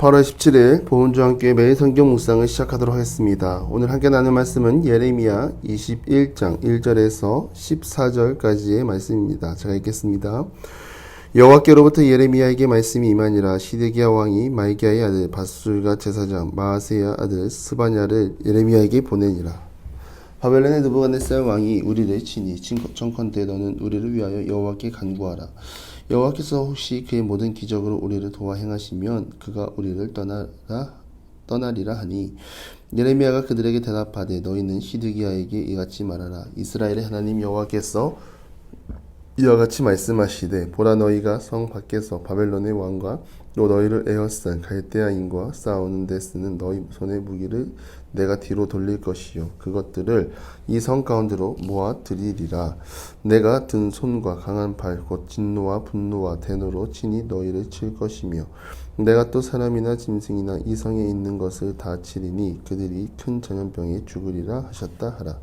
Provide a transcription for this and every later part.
8월 17일 보은주와 함께 매일 성경 묵상을 시작하도록 하겠습니다. 오늘 함께 나눌 말씀은 예레미야 21장 1절에서 14절까지의 말씀입니다. 제가 읽겠습니다. 여호와께로부터 예레미야에게 말씀이 임하니라. 시드기야 왕이 말기야의 아들 밧술가 제사장 마아세야 아들 스바냐를 예레미야에게 보내니라. 바벨론의 느부갓네살 왕이 우리를 치니 청컨대 너는 우리를 위하여 여호와께 간구하라. 여호와께서 혹시 그의 모든 기적으로 우리를 도와 행하시면 그가 우리를 떠나리라 하니 예레미야가 그들에게 대답하되 너희는 시드기야에게 이같이 말하라. 이스라엘의 하나님 여호와께서 이와 같이 말씀하시되 보라 너희가 성 밖에서 바벨론의 왕과 또 너희를 에워싼 갈대아인과 싸우는 데 쓰는 너희 손의 무기를 내가 뒤로 돌릴 것이요 그것들을 이 성 가운데로 모아 들이리라. 내가 든 손과 강한 팔 곧 진노와 분노와 대노로 친히 너희를 칠 것이며 내가 또 사람이나 짐승이나 이 성에 있는 것을 다 치리니 그들이 큰 전염병에 죽으리라 하셨다 하라.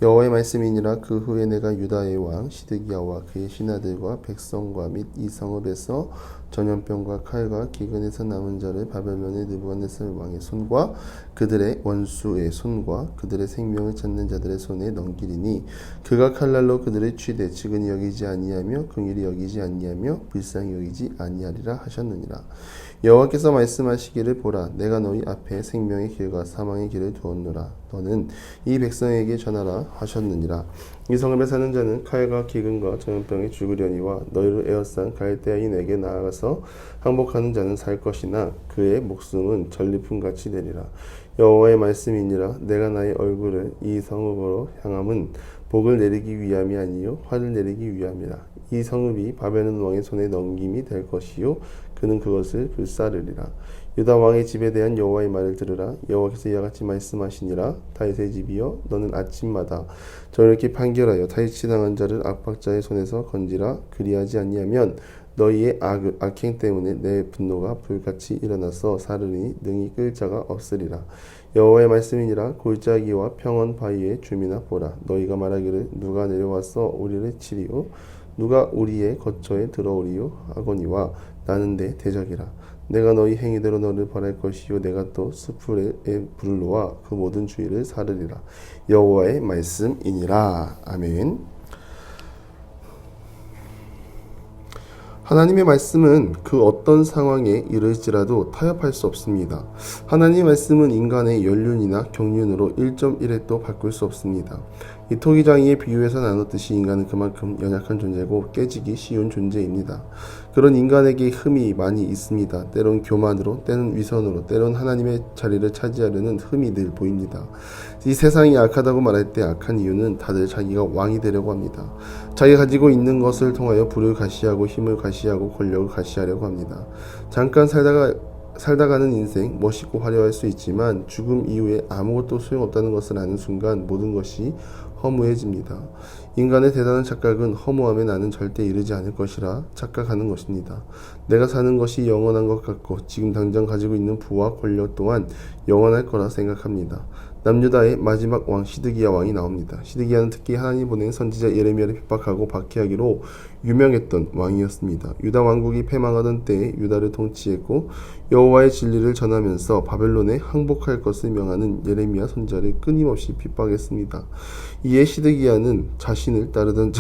여호와의 말씀이니라. 그 후에 내가 유다의 왕 시드기야와 그의 신하들과 백성과 및 이 성읍에서 전염병과 칼과 기근에서 남은 자를 바벨론의 느부갓네살 왕의 손과 그들의 원수의 손과 그들의 생명을 찾는 자들의 손에 넘기리니 그가 칼날로 그들을 취대 측은히 여기지 아니하며 긍휼히 여기지 아니하며 불쌍히 여기지 아니하리라 하셨느니라. 여호와께서 말씀하시기를 보라 내가 너희 앞에 생명의 길과 사망의 길을 두었노라. 너는 이 백성에게 전하라 하셨느니라. 이 성읍에 사는 자는 칼과 기근과 전염병에 죽으려니와 너희를 에워싼 갈대아인에게 나아가서 항복하는 자는 살 것이나 그의 목숨은 전리품같이 되리라. 여호와의 말씀이니라. 내가 나의 얼굴을 이 성읍으로 향함은 복을 내리기 위함이 아니요 화를 내리기 위함이라. 이 성읍이 바벨론 왕의 손에 넘김이 될 것이요 그는 그것을 불사르리라. 유다 왕의 집에 대한 여호와의 말을 들으라. 여호와께서 이와 같이 말씀하시니라. 다윗의 집이여 너는 아침마다 저렇게 판결하여 다윗이 당한 자를 압박자의 손에서 건지라. 그리하지 아니하면 너희의 악행 때문에 내 분노가 불같이 일어나서 사르니 능히 끌 자가 없으리라. 여호와의 말씀이니라. 골짜기와 평원 바위의 주민아 보라 너희가 말하기를 누가 내려와서 우리를 치리요 누가 우리의 거처에 들어오리요 하거니와 나는 내 대적이라. 내가 너희 행위대로 너를 벌할 것이요 내가 또 수풀에 불을 놓아 그 모든 주위를 사르리라. 여호와의 말씀이니라. 아멘. 하나님의 말씀은 그 어떤 상황에 이를지라도 타협할 수 없습니다. 하나님의 말씀은 인간의 연륜이나 경륜으로 1.1획도 바꿀 수 없습니다. 이 토기장이의 비유에서 나눴듯이 인간은 그만큼 연약한 존재고 깨지기 쉬운 존재입니다. 그런 인간에게 흠이 많이 있습니다. 때론 교만으로, 때론 위선으로, 때론 하나님의 자리를 차지하려는 흠이 늘 보입니다. 이 세상이 악하다고 말할 때 악한 이유는 다들 자기가 왕이 되려고 합니다. 자기가 가지고 있는 것을 통하여 부를 가시하고 힘을 가시하고 권력을 가시하려고 합니다. 잠깐 살다가는 인생 멋있고 화려할 수 있지만 죽음 이후에 아무것도 소용없다는 것을 아는 순간 모든 것이 허무해집니다. 인간의 대단한 착각은 허무함에 나는 절대 이르지 않을 것이라 착각하는 것입니다. 내가 사는 것이 영원한 것 같고 지금 당장 가지고 있는 부와 권력 또한 영원할 거라 생각합니다. 남유다의 마지막 왕 시드기야 왕이 나옵니다. 시드기야는 특히 하나님 보낸 선지자 예레미야를 핍박하고 박해하기로 유명했던 왕이었습니다. 유다 왕국이 패망하던 때에 유다를 통치했고 여호와의 진리를 전하면서 바벨론에 항복할 것을 명하는 예레미야 선지자를 끊임없이 핍박했습니다. 이에 시드기야는 자신을 따르던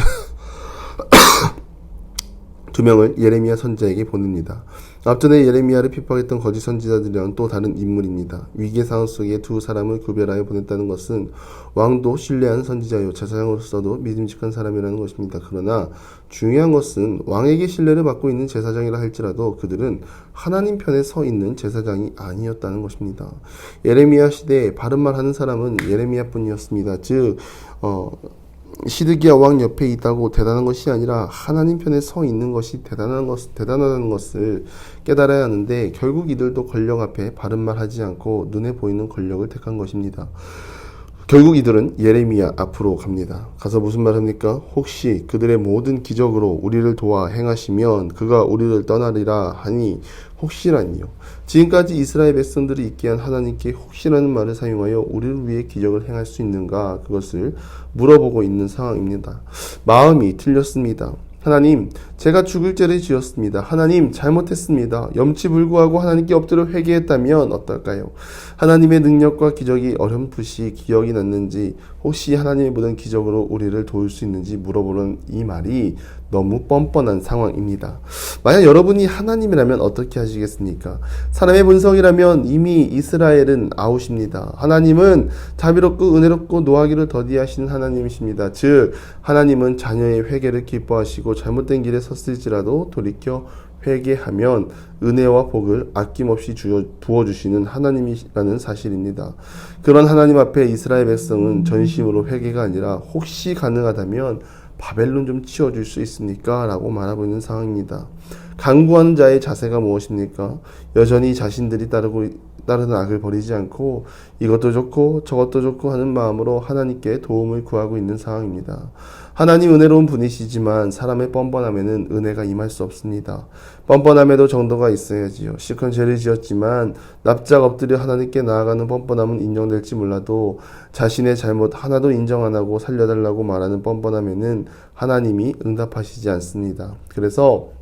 두 명을 예레미야 선지자에게 보냅니다. 앞전에 예레미야를 핍박했던 거짓 선지자들이랑 또 다른 인물입니다. 위기의 상황 속에 두 사람을 구별하여 보냈다는 것은 왕도 신뢰한 선지자요 제사장으로서도 믿음직한 사람이라는 것입니다. 그러나 중요한 것은 왕에게 신뢰를 받고 있는 제사장이라 할지라도 그들은 하나님 편에 서 있는 제사장이 아니었다는 것입니다. 예레미야 시대에 바른 말 하는 사람은 예레미야뿐이었습니다. 즉 시드기야 왕 옆에 있다고 대단한 것이 아니라 하나님 편에 서 있는 것이 대단하다는 것을 깨달아야 하는데 결국 이들도 권력 앞에 바른 말 하지 않고 눈에 보이는 권력을 택한 것입니다. 결국 이들은 예레미야 앞으로 갑니다. 가서 무슨 말 합니까? 혹시 그들의 모든 기적으로 우리를 도와 행하시면 그가 우리를 떠나리라 하니 혹시라니요. 지금까지 이스라엘 백성들이 있게 한 하나님께 혹시라는 말을 사용하여 우리를 위해 기적을 행할 수 있는가 그것을 물어보고 있는 상황입니다. 마음이 틀렸습니다. 하나님, 제가 죽을 죄를 지었습니다. 하나님, 잘못했습니다. 염치불구하고 하나님께 엎드려 회개했다면 어떨까요? 하나님의 능력과 기적이 어렴풋이 기억이 났는지, 혹시 하나님의 모든 기적으로 우리를 도울 수 있는지 물어보는 이 말이 너무 뻔뻔한 상황입니다. 만약 여러분이 하나님이라면 어떻게 하시겠습니까? 사람의 본성이라면 이미 이스라엘은 아웃입니다. 하나님은 자비롭고 은혜롭고 노하기를 더디하시는 하나님이십니다. 즉 하나님은 자녀의 회개를 기뻐하시고 잘못된 길에 섰을지라도 돌이켜 회개하면 은혜와 복을 아낌없이 부어주시는 하나님이라는 사실입니다. 그런 하나님 앞에 이스라엘 백성은 전심으로 회개가 아니라 혹시 가능하다면 바벨론 좀 치워줄 수 있습니까? 라고 말하고 있는 상황입니다. 강구하는 자의 자세가 무엇입니까? 여전히 자신들이 따르는 악을 버리지 않고 이것도 좋고 저것도 좋고 하는 마음으로 하나님께 도움을 구하고 있는 상황입니다. 하나님 은혜로운 분이시지만 사람의 뻔뻔함에는 은혜가 임할 수 없습니다. 뻔뻔함에도 정도가 있어야지요. 실컷 죄를 지었지만 납작 엎드려 하나님께 나아가는 뻔뻔함은 인정될지 몰라도 자신의 잘못 하나도 인정 안 하고 살려달라고 말하는 뻔뻔함에는 하나님이 응답하시지 않습니다. 그래서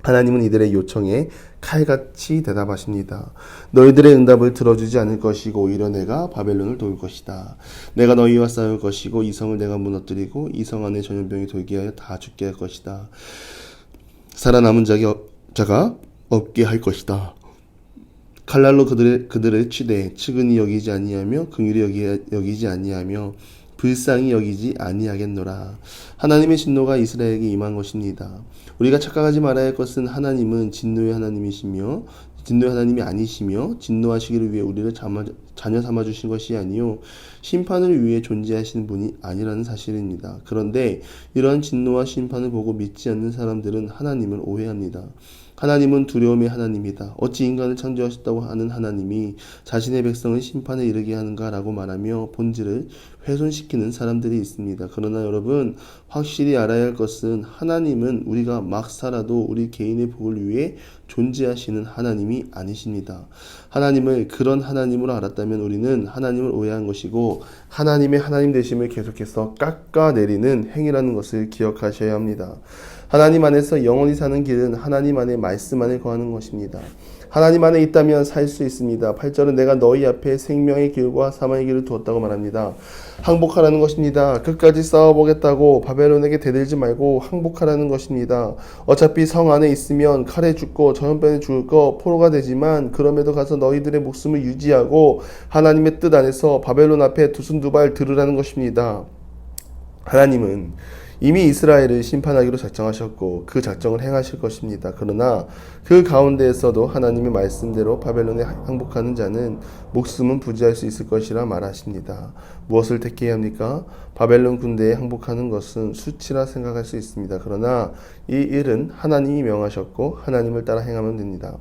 하나님은 이들의 요청에 칼같이 대답하십니다. 너희들의 응답을 들어주지 않을 것이고 오히려 내가 바벨론을 도울 것이다. 내가 너희와 싸울 것이고 이 성을 내가 무너뜨리고 이 성 안에 전염병이 돌게 하여 다 죽게 할 것이다. 살아남은 자가 없게 할 것이다. 칼날로 그들을 치되 측은히 여기지 아니하며 긍휼히 여기지 아니하며 불쌍히 여기지 아니하겠노라. 하나님의 진노가 이스라엘에게 임한 것입니다. 우리가 착각하지 말아야 할 것은 하나님은 진노의 하나님이시며 진노의 하나님이 아니시며 진노하시기를 위해 우리를 자녀 삼아 주신 것이 아니요 심판을 위해 존재하시는 분이 아니라는 사실입니다. 그런데 이러한 진노와 심판을 보고 믿지 않는 사람들은 하나님을 오해합니다. 하나님은 두려움의 하나님이다. 어찌 인간을 창조하셨다고 하는 하나님이 자신의 백성을 심판에 이르게 하는가라고 말하며 본질을 훼손시키는 사람들이 있습니다. 그러나 여러분 확실히 알아야 할 것은 하나님은 우리가 막 살아도 우리 개인의 복을 위해 존재하시는 하나님이 아니십니다. 하나님을 그런 하나님으로 알았다면 우리는 하나님을 오해한 것이고 하나님의 하나님 되심을 계속해서 깎아내리는 행위라는 것을 기억하셔야 합니다. 하나님 안에서 영원히 사는 길은 하나님 안에 말씀 안에 거하는 것입니다. 하나님 안에 있다면 살 수 있습니다. 8절은 내가 너희 앞에 생명의 길과 사망의 길을 두었다고 말합니다. 항복하라는 것입니다. 끝까지 싸워보겠다고 바벨론에게 대들지 말고 항복하라는 것입니다. 어차피 성 안에 있으면 칼에 죽고 전염병에 죽을 거 포로가 되지만 그럼에도 가서 너희들의 목숨을 유지하고 하나님의 뜻 안에서 바벨론 앞에 두손두발 들으라는 것입니다. 하나님은 이미 이스라엘을 심판하기로 작정하셨고 그 작정을 행하실 것입니다. 그러나 그 가운데에서도 하나님의 말씀대로 바벨론에 항복하는 자는 목숨은 부지할 수 있을 것이라 말하십니다. 무엇을 택해야 합니까? 바벨론 군대에 항복하는 것은 수치라 생각할 수 있습니다. 그러나 이 일은 하나님이 명하셨고 하나님을 따라 행하면 됩니다.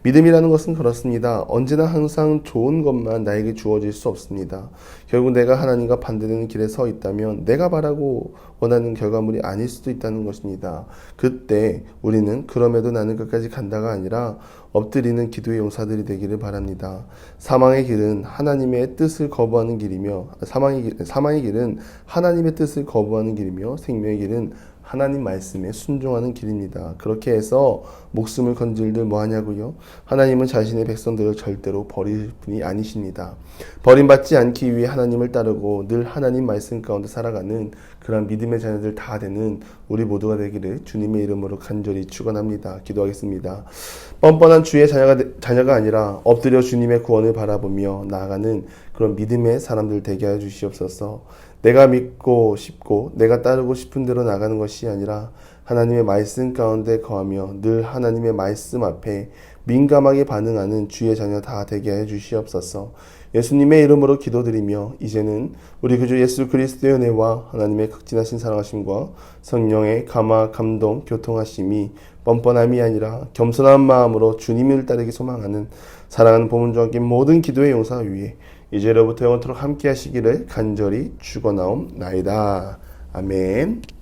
믿음이라는 것은 그렇습니다. 언제나 항상 좋은 것만 나에게 주어질 수 없습니다. 결국 내가 하나님과 반대되는 길에 서 있다면 내가 바라고 원하는 결과물이 아닐 수도 있다는 것입니다. 그때 우리는 그럼에도 나는 끝까지 간다가 아니라 엎드리는 기도의 용사들이 되기를 바랍니다. 사망의 길은 하나님의 뜻을 거부하는 길이며 사망의 길은 하나님의 뜻을 거부하는 길이며 생명의 길은 하나님 말씀에 순종하는 길입니다. 그렇게 해서 목숨을 건질들 뭐하냐고요? 하나님은 자신의 백성들을 절대로 버릴 분이 아니십니다. 버림받지 않기 위해 하나님을 따르고 늘 하나님 말씀 가운데 살아가는 그런 믿음의 자녀들 다 되는 우리 모두가 되기를 주님의 이름으로 간절히 축원합니다. 기도하겠습니다. 뻔뻔한 주의 자녀가 아니라 엎드려 주님의 구원을 바라보며 나아가는 그런 믿음의 사람들 되게 하여 주시옵소서. 내가 믿고 싶고 내가 따르고 싶은 대로 나가는 것이 아니라 하나님의 말씀 가운데 거하며 늘 하나님의 말씀 앞에 민감하게 반응하는 주의 자녀 다 되게 하여 주시옵소서. 예수님의 이름으로 기도드리며 이제는 우리 구주 예수 그리스도의 은혜와 하나님의 극진하신 사랑하심과 성령의 감화 감동 교통하심이 뻔뻔함이 아니라 겸손한 마음으로 주님을 따르기 소망하는 사랑하는 보문종학교 모든 기도의 용사 위에 이제로부터 영원토록 함께 하시기를 간절히 축원하옵나이다. 아멘.